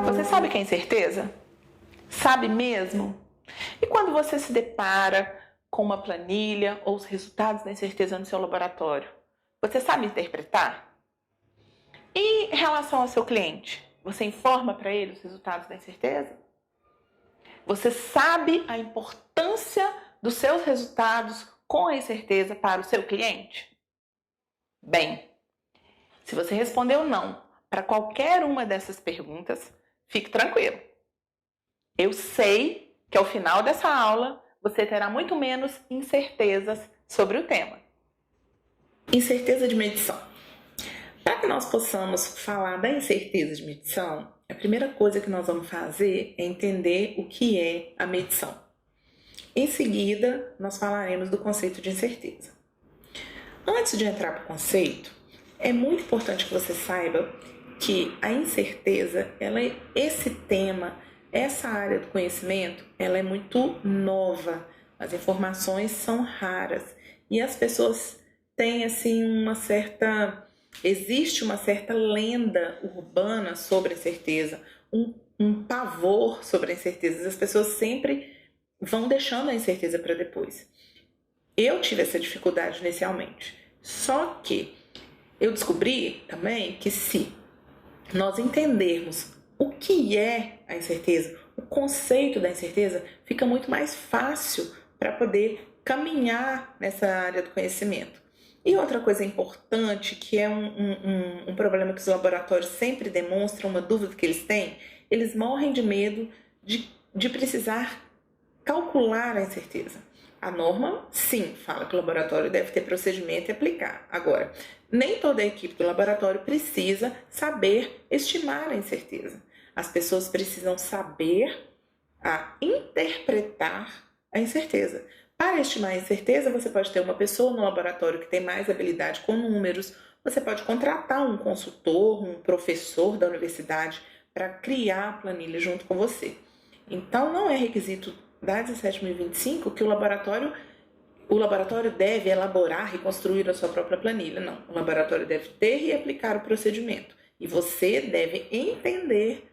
Você sabe o que é incerteza? Sabe mesmo? E quando você se depara com uma planilha ou os resultados da incerteza no seu laboratório, você sabe interpretar? E em relação ao seu cliente, você informa para ele os resultados da incerteza? Você sabe a importância dos seus resultados com a incerteza para o seu cliente? Bem, se você respondeu não para qualquer uma dessas perguntas, fique tranquilo. Eu sei que ao final dessa aula você terá muito menos incertezas sobre o tema. Incerteza de medição. Para que nós possamos falar da incerteza de medição, a primeira coisa que nós vamos fazer é entender o que é a medição. Em seguida, nós falaremos do conceito de incerteza. Antes de entrar para o conceito, é muito importante que você saiba que a incerteza, esse tema, essa área do conhecimento, ela é muito nova. As informações são raras e as pessoas têm assim existe uma certa lenda urbana sobre a incerteza, um pavor sobre a incerteza. As pessoas sempre vão deixando a incerteza para depois. Eu tive essa dificuldade inicialmente, só que eu descobri também que se nós entendermos o que é a incerteza, o conceito da incerteza, fica muito mais fácil para poder caminhar nessa área do conhecimento. E outra coisa importante, que é um problema que os laboratórios sempre demonstram, uma dúvida que eles têm, eles morrem de medo de precisar calcular a incerteza. A norma, sim, fala que o laboratório deve ter procedimento e aplicar. Agora, nem toda a equipe do laboratório precisa saber estimar a incerteza. As pessoas precisam saber interpretar a incerteza. Para estimar a incerteza, você pode ter uma pessoa no laboratório que tem mais habilidade com números, você pode contratar um consultor, um professor da universidade para criar a planilha junto com você. Então, não é requisito da 17.025 que o laboratório deve elaborar e construir a sua própria planilha. Não, o laboratório deve ter e aplicar o procedimento. E você deve entender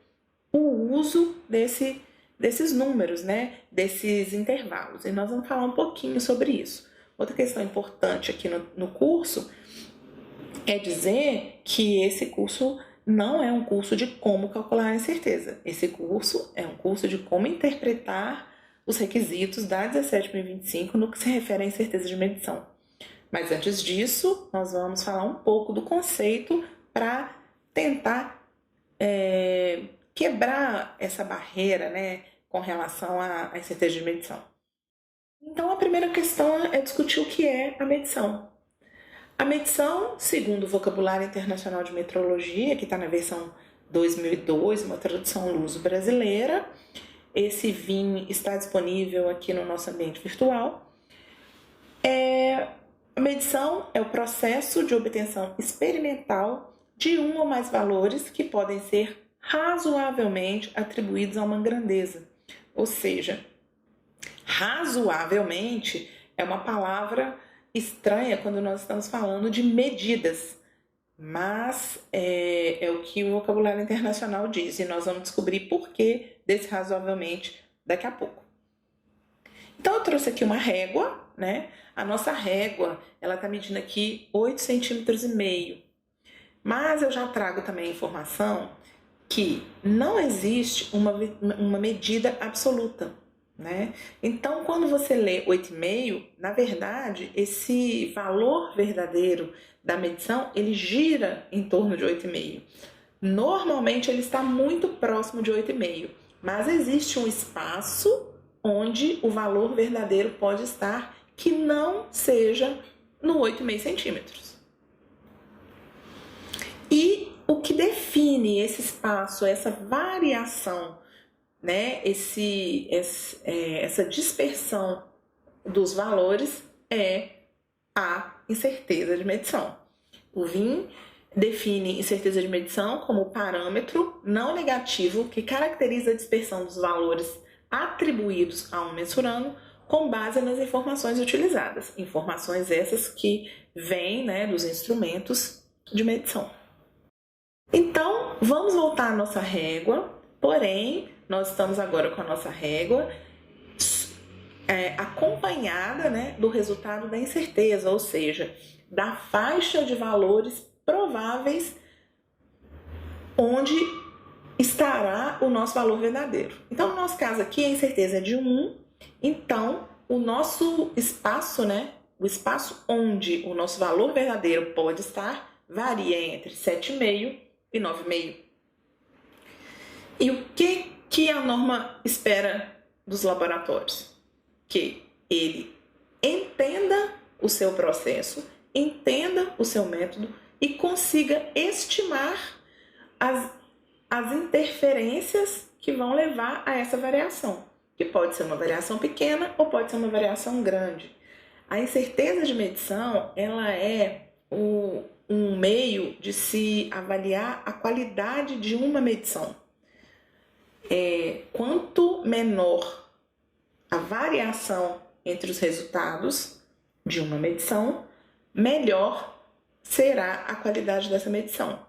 o uso desses números, né? Desses intervalos. E nós vamos falar um pouquinho sobre isso. Outra questão importante aqui no curso é dizer que esse curso não é um curso de como calcular a incerteza. Esse curso é um curso de como interpretar os requisitos da 17.025 no que se refere à incerteza de medição. Mas antes disso, nós vamos falar um pouco do conceito para tentar quebrar essa barreira, né, com relação à incerteza de medição. Então, a primeira questão é discutir o que é a medição. A medição, segundo o Vocabulário Internacional de Metrologia, que está na versão 2002, uma tradução luso-brasileira, esse VIM está disponível aqui no nosso ambiente virtual. A medição é o processo de obtenção experimental de um ou mais valores que podem ser razoavelmente atribuídos a uma grandeza. Ou seja, razoavelmente é uma palavra estranha quando nós estamos falando de medidas, mas é o que o vocabulário internacional diz, e nós vamos descobrir por que desse razoavelmente daqui a pouco. Então eu trouxe aqui uma régua, né? A nossa régua, ela está medindo aqui 8,5 centímetros, mas eu já trago também a informação que não existe uma medida absoluta, né? Então, quando você lê 8,5, na verdade, esse valor verdadeiro da medição, ele gira em torno de 8,5. Normalmente, ele está muito próximo de 8,5, mas existe um espaço onde o valor verdadeiro pode estar que não seja no 8,5 centímetros. E o que define esse espaço, essa variação, né, essa dispersão dos valores é a incerteza de medição. O VIM define incerteza de medição como parâmetro não negativo que caracteriza a dispersão dos valores atribuídos a um mensurando com base nas informações utilizadas. Informações essas que vêm, né, dos instrumentos de medição. Então, vamos voltar à nossa régua, porém, nós estamos agora com a nossa régua acompanhada, né, do resultado da incerteza, ou seja, da faixa de valores prováveis onde estará o nosso valor verdadeiro. Então, no nosso caso aqui, a incerteza é de 1, então o nosso espaço, né, o espaço onde o nosso valor verdadeiro pode estar, varia entre 7,5 e 9,5. E o que a norma espera dos laboratórios? Que ele entenda o seu processo, entenda o seu método e consiga estimar as interferências que vão levar a essa variação, que pode ser uma variação pequena ou pode ser uma variação grande. A incerteza de medição, ela é um meio de se avaliar a qualidade de uma medição. Quanto menor a variação entre os resultados de uma medição, melhor será a qualidade dessa medição.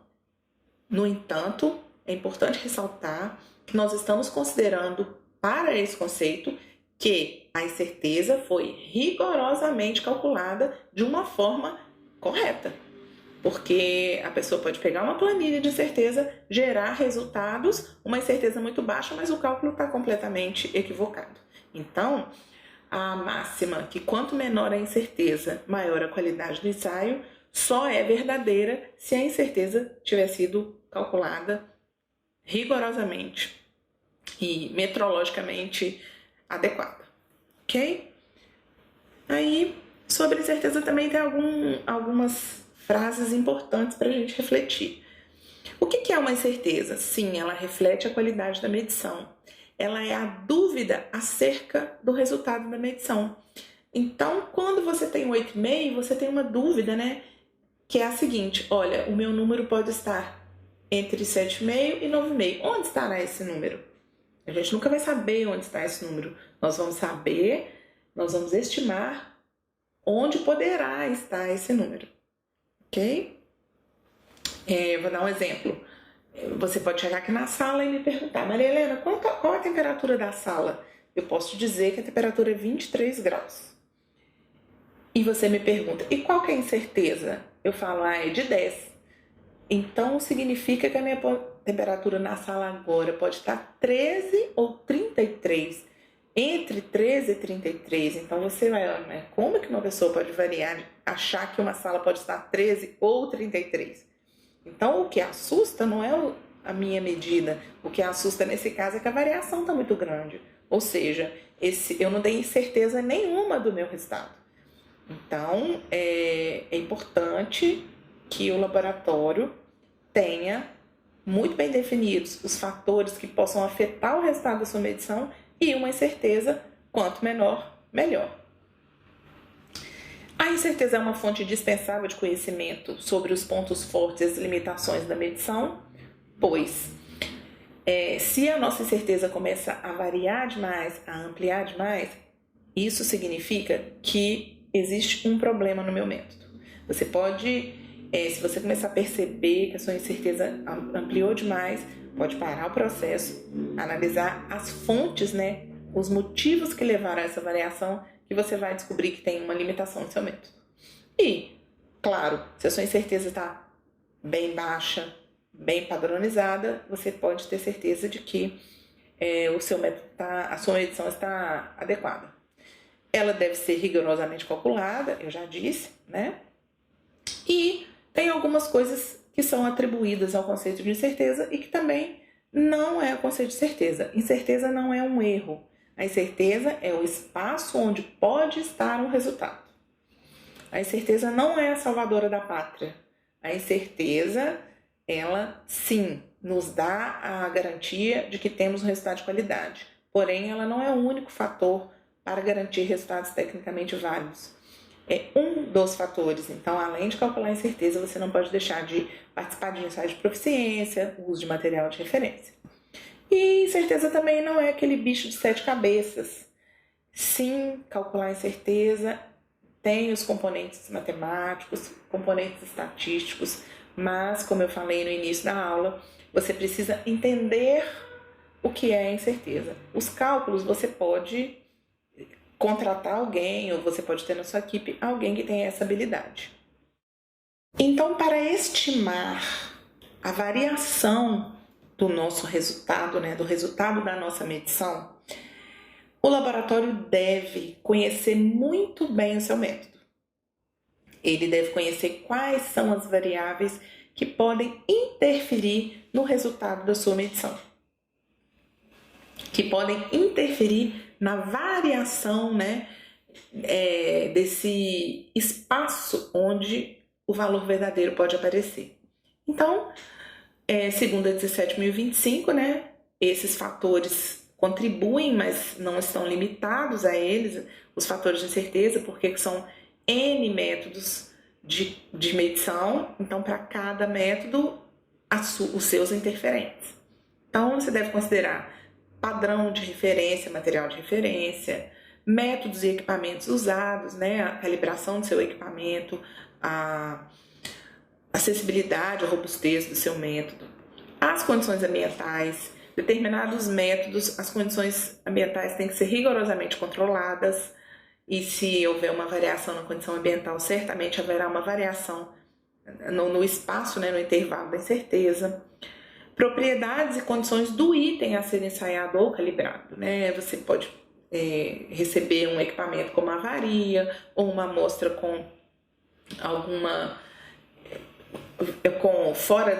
No entanto, é importante ressaltar que nós estamos considerando para esse conceito que a incerteza foi rigorosamente calculada de uma forma correta. Porque a pessoa pode pegar uma planilha de incerteza, gerar resultados, uma incerteza muito baixa, mas o cálculo está completamente equivocado. Então, a máxima que quanto menor a incerteza, maior a qualidade do ensaio, só é verdadeira se a incerteza tiver sido calculada rigorosamente e metrologicamente adequada, ok? Aí, sobre incerteza também tem algumas frases importantes para a gente refletir. O que é uma incerteza? Sim, ela reflete a qualidade da medição. Ela é a dúvida acerca do resultado da medição. Então, quando você tem 8,5, você tem uma dúvida, né? Que é a seguinte: olha, o meu número pode estar entre 7,5 e 9,5. Onde estará esse número? A gente nunca vai saber onde está esse número. Nós vamos estimar onde poderá estar esse número. Ok? Vou dar um exemplo. Você pode chegar aqui na sala e me perguntar: Maria Helena, qual a temperatura da sala? Eu posso te dizer que a temperatura é 23 graus. E você me pergunta: e qual que é a incerteza? Eu falo: é de 10. Então, significa que a minha temperatura na sala agora pode estar 13 ou 33. Entre 13 e 33. Então, você vai olhar, né? Como que uma pessoa pode variar, achar que uma sala pode estar 13 ou 33? Então, o que assusta não é a minha medida. O que assusta nesse caso é que a variação está muito grande. Ou seja, eu não tenho certeza nenhuma do meu resultado. Então, é importante que o laboratório tenha muito bem definidos os fatores que possam afetar o resultado da sua medição e uma incerteza, quanto menor, melhor. A incerteza é uma fonte indispensável de conhecimento sobre os pontos fortes e as limitações da medição, pois se a nossa incerteza começa a variar demais, a ampliar demais, isso significa que existe um problema no meu método. Você pode, se você começar a perceber que a sua incerteza ampliou demais, pode parar o processo, analisar as fontes, né, os motivos que levaram a essa variação, que você vai descobrir que tem uma limitação no seu método. E, claro, se a sua incerteza está bem baixa, bem padronizada, você pode ter certeza de que o seu método a sua medição está adequada. Ela deve ser rigorosamente calculada, eu já disse, né? E tem algumas coisas que são atribuídas ao conceito de incerteza e que também não é o conceito de certeza. Incerteza não é um erro. A incerteza é o espaço onde pode estar um resultado. A incerteza não é a salvadora da pátria. A incerteza, ela sim nos dá a garantia de que temos um resultado de qualidade. Porém, ela não é o único fator para garantir resultados tecnicamente válidos. É um dos fatores. Então, além de calcular a incerteza, você não pode deixar de participar de ensaios de proficiência, uso de material de referência. E incerteza também não é aquele bicho de 7 cabeças. Sim, calcular a incerteza tem os componentes matemáticos, componentes estatísticos, mas, como eu falei no início da aula, você precisa entender o que é a incerteza. Os cálculos você pode contratar alguém ou você pode ter na sua equipe alguém que tenha essa habilidade. Então, para estimar a variação do nosso resultado, do resultado da nossa medição, o laboratório deve conhecer muito bem o seu método. Ele deve conhecer quais são as variáveis que podem interferir no resultado da sua medição, que podem interferir na variação, desse espaço onde o valor verdadeiro pode aparecer. Então, segundo a 17.025, esses fatores contribuem, mas não estão limitados a eles, os fatores de incerteza, porque são N métodos de medição, então para cada método, os seus interferentes. Então você deve considerar padrão de referência, material de referência, métodos e equipamentos usados, a calibração do seu equipamento, a acessibilidade, a robustez do seu método, as condições ambientais. Determinados métodos, as condições ambientais têm que ser rigorosamente controladas, e se houver uma variação na condição ambiental, certamente haverá uma variação no espaço, no intervalo da incerteza. Propriedades e condições do item a ser ensaiado ou calibrado. Você pode receber um equipamento com uma avaria, ou uma amostra com fora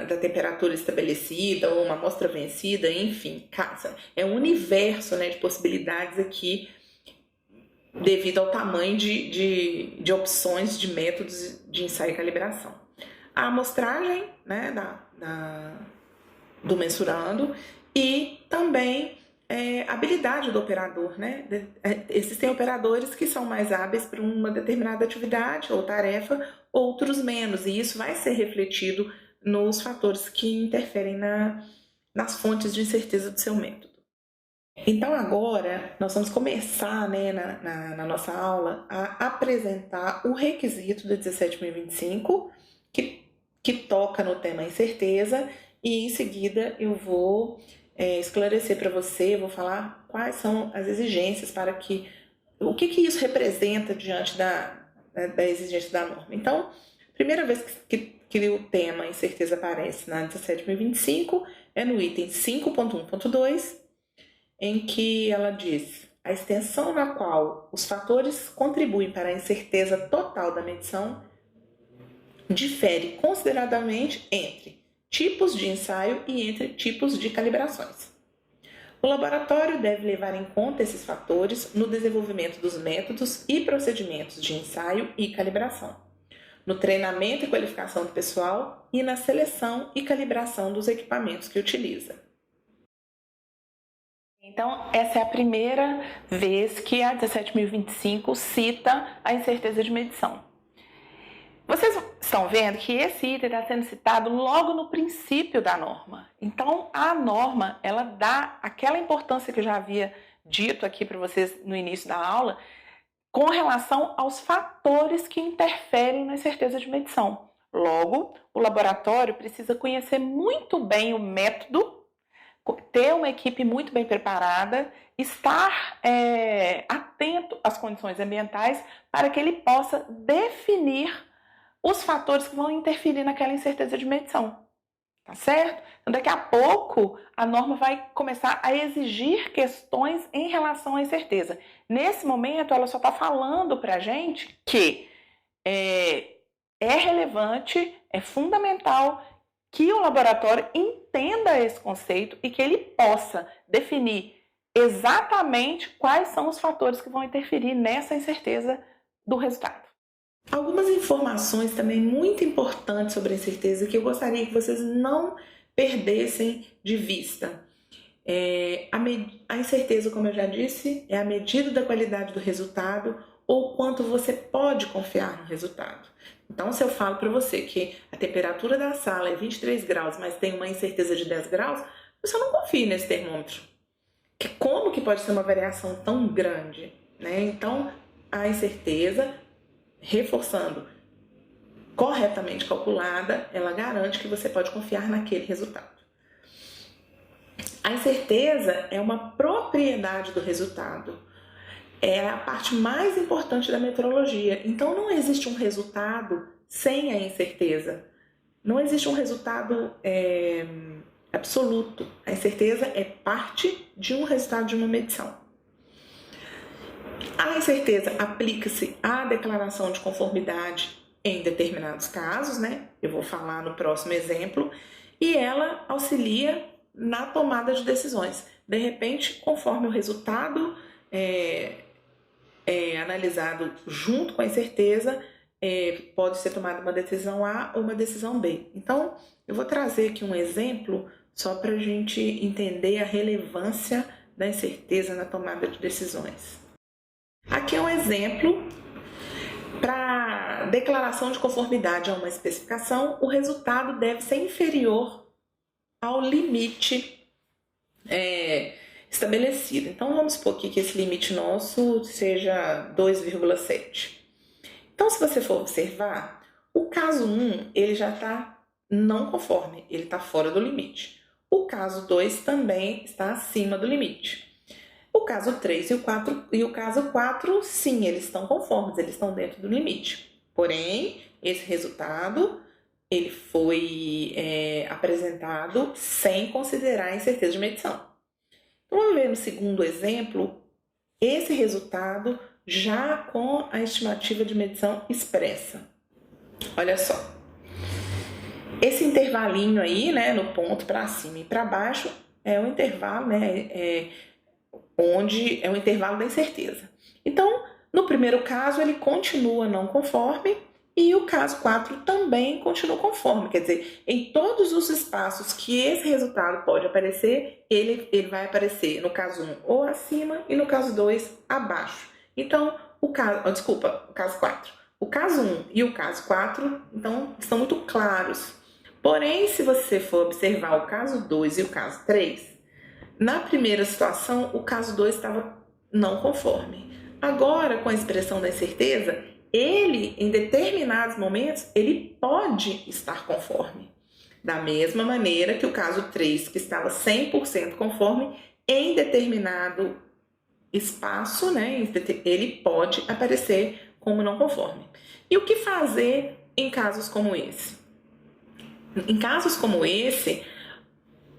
da temperatura estabelecida, ou uma amostra vencida, enfim, é um universo de possibilidades aqui, devido ao tamanho de opções de métodos de ensaio e calibração. A amostragem do mensurando e também a habilidade do operador. Existem operadores que são mais hábeis para uma determinada atividade ou tarefa, outros menos, e isso vai ser refletido nos fatores que interferem nas fontes de incerteza do seu método. Então agora nós vamos começar na nossa aula a apresentar o requisito do 17.025 que toca no tema incerteza, e em seguida eu vou esclarecer para você, vou falar quais são as exigências o que isso representa diante da exigência da norma. Então, primeira vez que o tema incerteza aparece na 17.025 é no item 5.1.2, em que ela diz: a extensão na qual os fatores contribuem para a incerteza total da medição difere consideravelmente entre tipos de ensaio e entre tipos de calibrações. O laboratório deve levar em conta esses fatores no desenvolvimento dos métodos e procedimentos de ensaio e calibração, no treinamento e qualificação do pessoal e na seleção e calibração dos equipamentos que utiliza. Então, essa é a primeira vez que a 17.025 cita a incerteza de medição. Vocês estão vendo que esse item está sendo citado logo no princípio da norma. Então, a norma, ela dá aquela importância que eu já havia dito aqui para vocês no início da aula, com relação aos fatores que interferem na incerteza de medição. Logo, o laboratório precisa conhecer muito bem o método, ter uma equipe muito bem preparada, estar atento às condições ambientais para que ele possa definir os fatores que vão interferir naquela incerteza de medição, tá certo? Então, daqui a pouco, a norma vai começar a exigir questões em relação à incerteza. Nesse momento, ela só está falando para a gente que é relevante, é fundamental que o laboratório entenda esse conceito e que ele possa definir exatamente quais são os fatores que vão interferir nessa incerteza do resultado. Algumas informações também muito importantes sobre a incerteza que eu gostaria que vocês não perdessem de vista. A incerteza, como eu já disse, é a medida da qualidade do resultado ou quanto você pode confiar no resultado. Então, se eu falo para você que a temperatura da sala é 23 graus, mas tem uma incerteza de 10 graus, você não confia nesse termômetro. como que pode ser uma variação tão grande, né? Então, a incerteza, reforçando, corretamente calculada, ela garante que você pode confiar naquele resultado. A incerteza é uma propriedade do resultado. É a parte mais importante da metrologia. Então, não existe um resultado sem a incerteza. Não existe um resultado absoluto. A incerteza é parte de um resultado de uma medição. A incerteza aplica-se à declaração de conformidade em determinados casos, né? Eu vou falar no próximo exemplo. E ela auxilia na tomada de decisões. De repente, conforme o resultado analisado junto com a incerteza, pode ser tomada uma decisão A ou uma decisão B. Então, eu vou trazer aqui um exemplo só para a gente entender a relevância da incerteza na tomada de decisões. Aqui é um exemplo para declaração de conformidade a uma especificação, o resultado deve ser inferior ao limite estabelecido. Então, vamos supor aqui que esse limite nosso seja 2,7. Então, se você for observar, o caso 1, ele já está não conforme, ele está fora do limite. O caso 2 também está acima do limite. O caso 3 e o caso 4, sim, eles estão conformes, eles estão dentro do limite. Porém, esse resultado ele foi apresentado sem considerar a incerteza de medição. Então, vamos ver no segundo exemplo, esse resultado já com a estimativa de medição expressa. Olha só. Esse intervalinho aí, né, no ponto para cima e para baixo, é o intervalo, né, onde é o intervalo da incerteza. Então, no primeiro caso, ele continua não conforme e o caso 4 também continua conforme. Quer dizer, em todos os espaços que esse resultado pode aparecer, ele vai aparecer no caso 1 ou acima e no caso 2 abaixo. Então, o caso 4. O caso 1 e o caso 4, então, estão muito claros. Porém, se você for observar o caso 2 e o caso 3, na primeira situação, o caso 2 estava não conforme. Agora, com a expressão da incerteza, ele, em determinados momentos, ele pode estar conforme. Da mesma maneira que o caso 3, que estava 100% conforme, em determinado espaço, né, ele pode aparecer como não conforme. E o que fazer em casos como esse? Em casos como esse,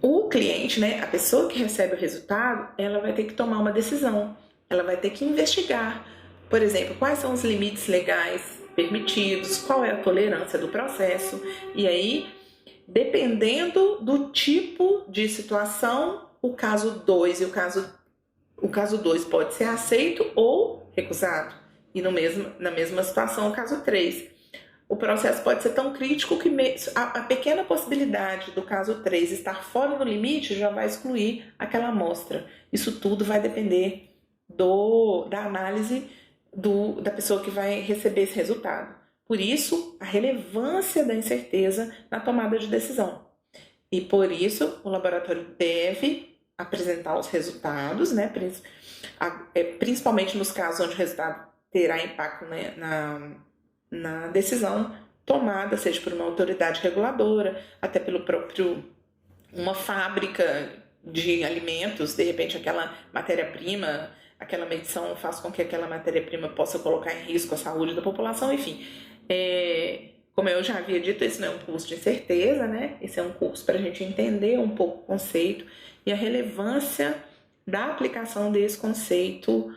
o cliente, né, a pessoa que recebe o resultado, ela vai ter que tomar uma decisão. Ela vai ter que investigar, por exemplo, quais são os limites legais permitidos, qual é a tolerância do processo. E aí, dependendo do tipo de situação, o caso 2 e o caso 2 pode ser aceito ou recusado. E na mesma situação, o caso 3. O processo pode ser tão crítico que a pequena possibilidade do caso 3 estar fora do limite já vai excluir aquela amostra. Isso tudo vai depender da análise da pessoa que vai receber esse resultado. Por isso, a relevância da incerteza na tomada de decisão. E por isso, o laboratório deve apresentar os resultados, né? Principalmente nos casos onde o resultado terá impacto, né, na decisão tomada, seja por uma autoridade reguladora, até pelo próprio uma fábrica de alimentos, de repente aquela matéria-prima, aquela medição faz com que aquela matéria-prima possa colocar em risco a saúde da população, enfim. Como eu já havia dito, esse não é um curso de incerteza, né? Esse é um curso para a gente entender um pouco o conceito e a relevância da aplicação desse conceito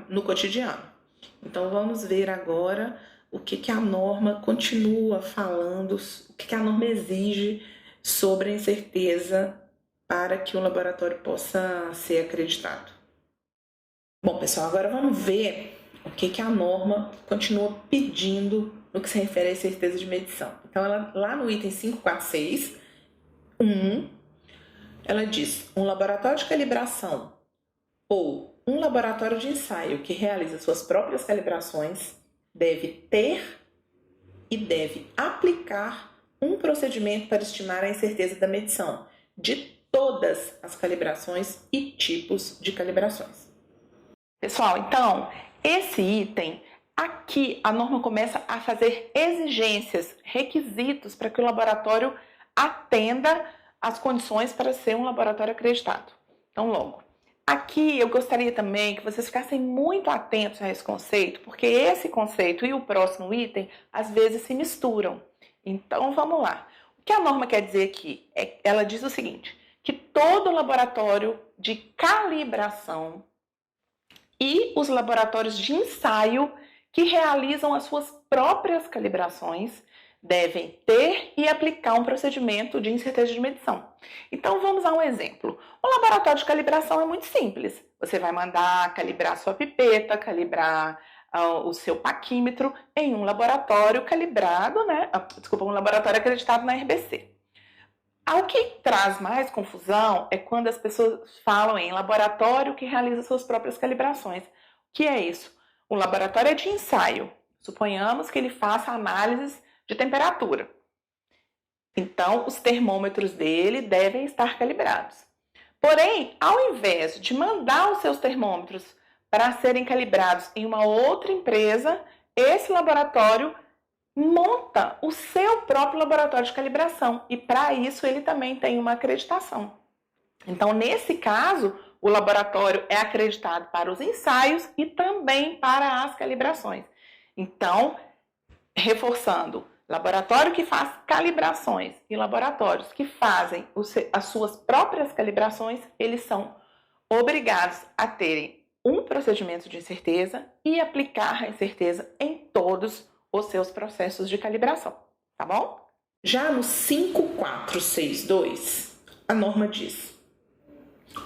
no cotidiano. Então, vamos ver agora o que a norma continua falando, o que a norma exige sobre a incerteza para que o laboratório possa ser acreditado. Bom, pessoal, agora vamos ver o que a norma continua pedindo no que se refere à incerteza de medição. Então, lá no item 546, ela diz: um laboratório de calibração ou um laboratório de ensaio que realiza suas próprias calibrações deve ter e deve aplicar um procedimento para estimar a incerteza da medição de todas as calibrações e tipos de calibrações. Pessoal, então, esse item, aqui a norma começa a fazer exigências, requisitos para que o laboratório atenda às condições para ser um laboratório acreditado. Então, logo, aqui eu gostaria também que vocês ficassem muito atentos a esse conceito, porque esse conceito e o próximo item, às vezes, se misturam. Então, vamos lá. O que a norma quer dizer aqui? Ela diz o seguinte, que todo laboratório de calibração e os laboratórios de ensaio que realizam as suas próprias calibrações devem ter e aplicar um procedimento de incerteza de medição. Então, vamos a um exemplo. O laboratório de calibração é muito simples. Você vai mandar calibrar sua pipeta, calibrar o seu paquímetro em um laboratório calibrado, né? Um laboratório acreditado na RBC. O que traz mais confusão é quando as pessoas falam em laboratório que realiza suas próprias calibrações. O que é isso? O laboratório é de ensaio. Suponhamos que ele faça análises de temperatura. Então, os termômetros dele devem estar calibrados. Porém, ao invés de mandar os seus termômetros para serem calibrados em uma outra empresa, esse laboratório monta o seu próprio laboratório de calibração e para isso ele também tem uma acreditação. Então, nesse caso, o laboratório é acreditado para os ensaios e também para as calibrações. Então, reforçando, laboratório que faz calibrações e laboratórios que fazem as suas próprias calibrações, eles são obrigados a terem um procedimento de incerteza e aplicar a incerteza em todos os seus processos de calibração, tá bom? Já no 5462, a norma diz: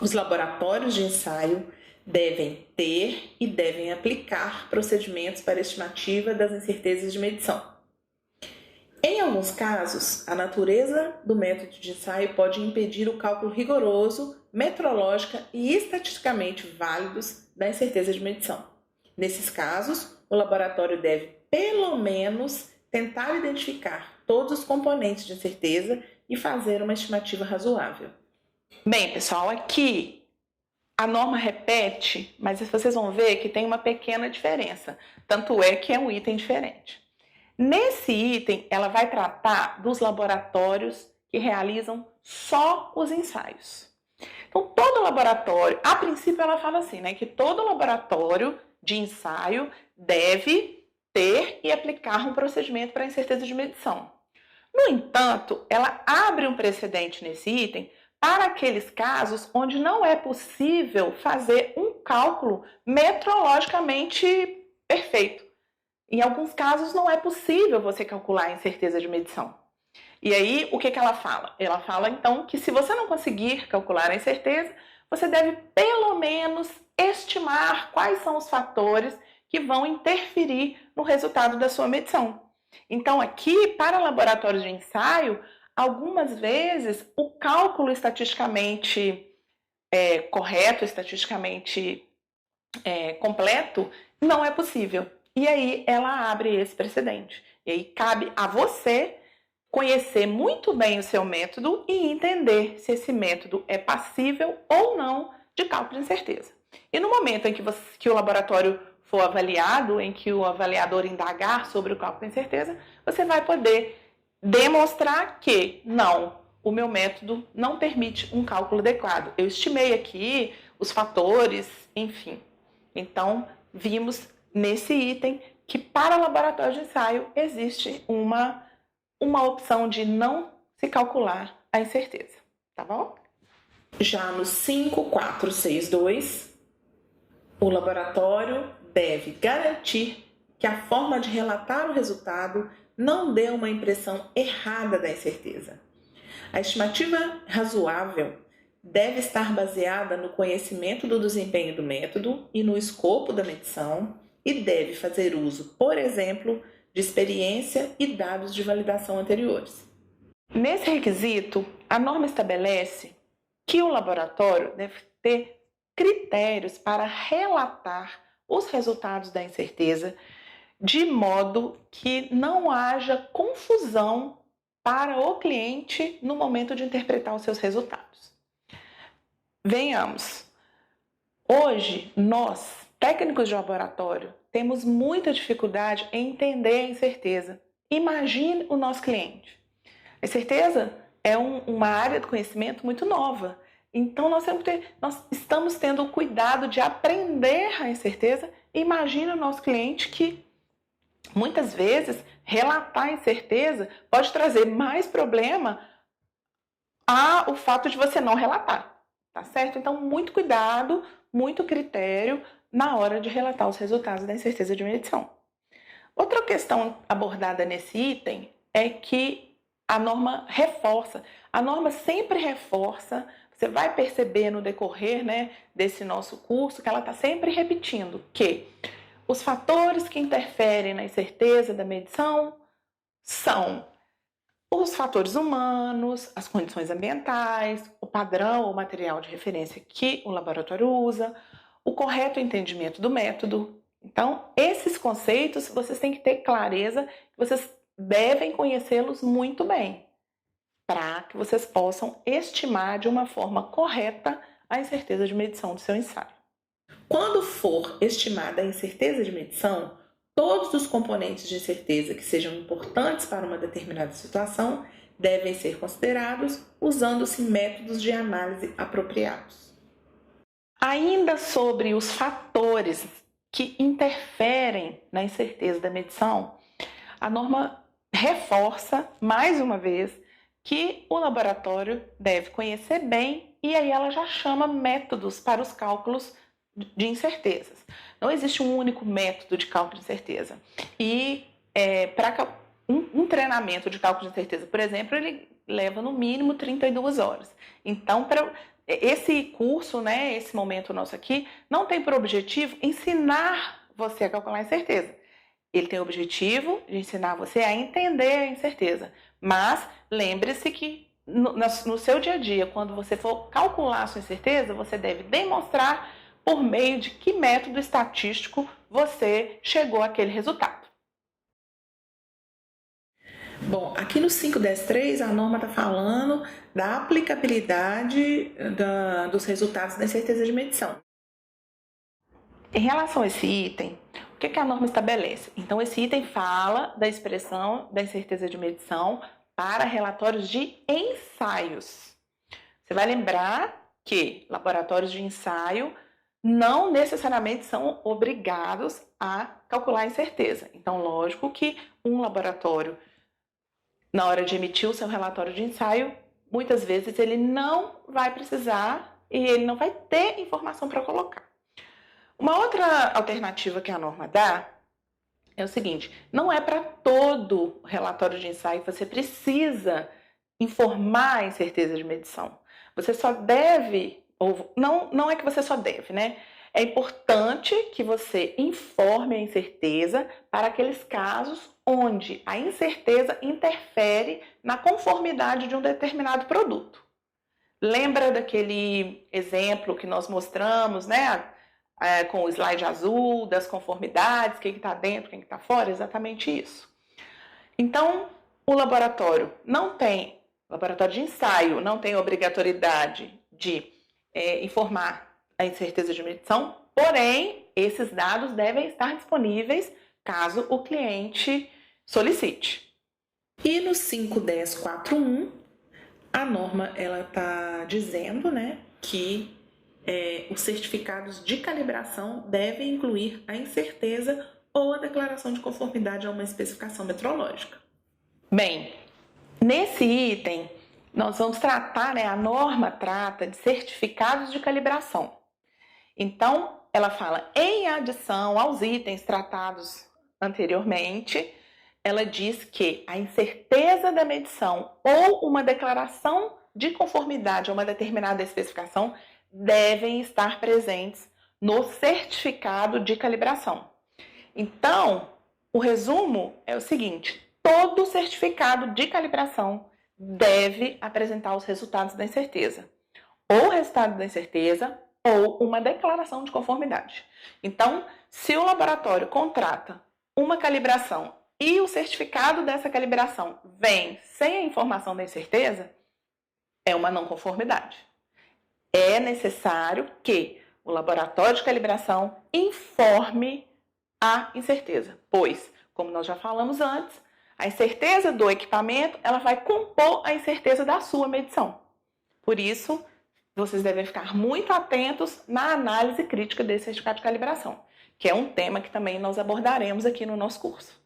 os laboratórios de ensaio devem ter e devem aplicar procedimentos para estimativa das incertezas de medição. Em alguns casos, a natureza do método de ensaio pode impedir o cálculo rigoroso, metrológica e estatisticamente válidos da incerteza de medição. Nesses casos, o laboratório deve, pelo menos, tentar identificar todos os componentes de incerteza e fazer uma estimativa razoável. Bem, pessoal, aqui a norma repete, mas vocês vão ver que tem uma pequena diferença. Tanto é que é um item diferente. Nesse item, ela vai tratar dos laboratórios que realizam só os ensaios. Então, todo laboratório, a princípio ela fala assim, né, que todo laboratório de ensaio deve ter e aplicar um procedimento para incerteza de medição. No entanto, ela abre um precedente nesse item para aqueles casos onde não é possível fazer um cálculo metrologicamente perfeito. Em alguns casos não é possível você calcular a incerteza de medição. E aí, o que ela fala? Ela fala, então, que se você não conseguir calcular a incerteza, você deve pelo menos estimar quais são os fatores que vão interferir no resultado da sua medição. Então, aqui, para laboratórios de ensaio, algumas vezes o cálculo estatisticamente correto, estatisticamente completo, não é possível. E aí ela abre esse precedente. E aí cabe a você conhecer muito bem o seu método e entender se esse método é passível ou não de cálculo de incerteza. E no momento em que o laboratório for avaliado, em que o avaliador indagar sobre o cálculo de incerteza, você vai poder demonstrar que não, o meu método não permite um cálculo adequado. Eu estimei aqui os fatores, enfim. Então, vimos nesse item que para laboratório de ensaio existe uma opção de não se calcular a incerteza, tá bom? Já no 5462, o laboratório deve garantir que a forma de relatar o resultado não dê uma impressão errada da incerteza. A estimativa razoável deve estar baseada no conhecimento do desempenho do método e no escopo da medição e deve fazer uso, por exemplo, de experiência e dados de validação anteriores. Nesse requisito, a norma estabelece que o laboratório deve ter critérios para relatar os resultados da incerteza de modo que não haja confusão para o cliente no momento de interpretar os seus resultados. venhamos, hoje nós, técnicos de laboratório, temos muita dificuldade em entender a incerteza. Imagine o nosso cliente. A incerteza é uma área do conhecimento muito nova. Então, nós estamos tendo o cuidado de aprender a incerteza. Imagine o nosso cliente que, muitas vezes, relatar a incerteza pode trazer mais problema ao fato de você não relatar, tá certo? Então, muito cuidado, muito critério na hora de relatar os resultados da incerteza de medição. Outra questão abordada nesse item é que a norma reforça. A norma sempre reforça, você vai perceber no decorrer, né, desse nosso curso que ela está sempre repetindo que os fatores que interferem na incerteza da medição são os fatores humanos, as condições ambientais, o padrão ou material de referência que o laboratório usa, o correto entendimento do método. Então, esses conceitos vocês têm que ter clareza, vocês devem conhecê-los muito bem, para que vocês possam estimar de uma forma correta a incerteza de medição do seu ensaio. Quando for estimada a incerteza de medição, todos os componentes de incerteza que sejam importantes para uma determinada situação devem ser considerados usando-se métodos de análise apropriados. Ainda sobre os fatores que interferem na incerteza da medição, a norma reforça, mais uma vez, que o laboratório deve conhecer bem e aí ela já chama métodos para os cálculos de incertezas. Não existe um único método de cálculo de incerteza. E para um treinamento de cálculo de incerteza, por exemplo, ele leva no mínimo 32 horas. Então, para esse curso, né, esse momento nosso aqui, não tem por objetivo ensinar você a calcular a incerteza. Ele tem o objetivo de ensinar você a entender a incerteza. Mas lembre-se que no seu dia a dia, quando você for calcular a sua incerteza, você deve demonstrar por meio de que método estatístico você chegou àquele resultado. Bom, aqui no 5.10.3 a norma está falando da aplicabilidade dos resultados da incerteza de medição. Em relação a esse item, o que a norma estabelece? Então, esse item fala da expressão da incerteza de medição para relatórios de ensaios. Você vai lembrar que laboratórios de ensaio não necessariamente são obrigados a calcular a incerteza. Então, lógico que um laboratório, na hora de emitir o seu relatório de ensaio, muitas vezes ele não vai precisar e ele não vai ter informação para colocar. Uma outra alternativa que a norma dá é o seguinte: não é para todo relatório de ensaio que você precisa informar a incerteza de medição. Você só deve, ou não é que você só deve, né? É importante que você informe a incerteza para aqueles casos onde a incerteza interfere na conformidade de um determinado produto. Lembra daquele exemplo que nós mostramos, né? Com o slide azul, das conformidades, quem está dentro, quem está fora, exatamente isso. Então, o laboratório de ensaio não tem obrigatoriedade de informar a incerteza de medição, porém, esses dados devem estar disponíveis caso o cliente solicite. E no 5.10.4.1, a norma está dizendo, né, que os certificados de calibração devem incluir a incerteza ou a declaração de conformidade a uma especificação metrológica. Bem, nesse item, nós vamos tratar, né, a norma trata de certificados de calibração. Então, ela fala, em adição aos itens tratados anteriormente, ela diz que a incerteza da medição ou uma declaração de conformidade a uma determinada especificação devem estar presentes no certificado de calibração. Então, o resumo é o seguinte: todo certificado de calibração deve apresentar os resultados da incerteza, ou o resultado da incerteza, ou uma declaração de conformidade. Então, se o laboratório contrata uma calibração e o certificado dessa calibração vem sem a informação da incerteza, é uma não conformidade. É necessário que o laboratório de calibração informe a incerteza, pois, como nós já falamos antes, a incerteza do equipamento ela vai compor a incerteza da sua medição. Por isso, vocês devem ficar muito atentos na análise crítica desse certificado de calibração, que é um tema que também nós abordaremos aqui no nosso curso.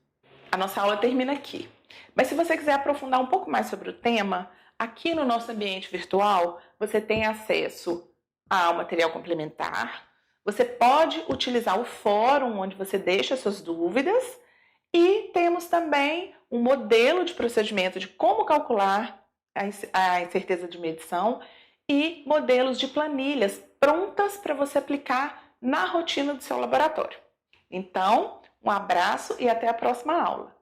A nossa aula termina aqui. Mas se você quiser aprofundar um pouco mais sobre o tema, aqui no nosso ambiente virtual, você tem acesso ao material complementar, você pode utilizar o fórum onde você deixa suas dúvidas e temos também um modelo de procedimento de como calcular a incerteza de medição e modelos de planilhas prontas para você aplicar na rotina do seu laboratório. Então, um abraço e até a próxima aula.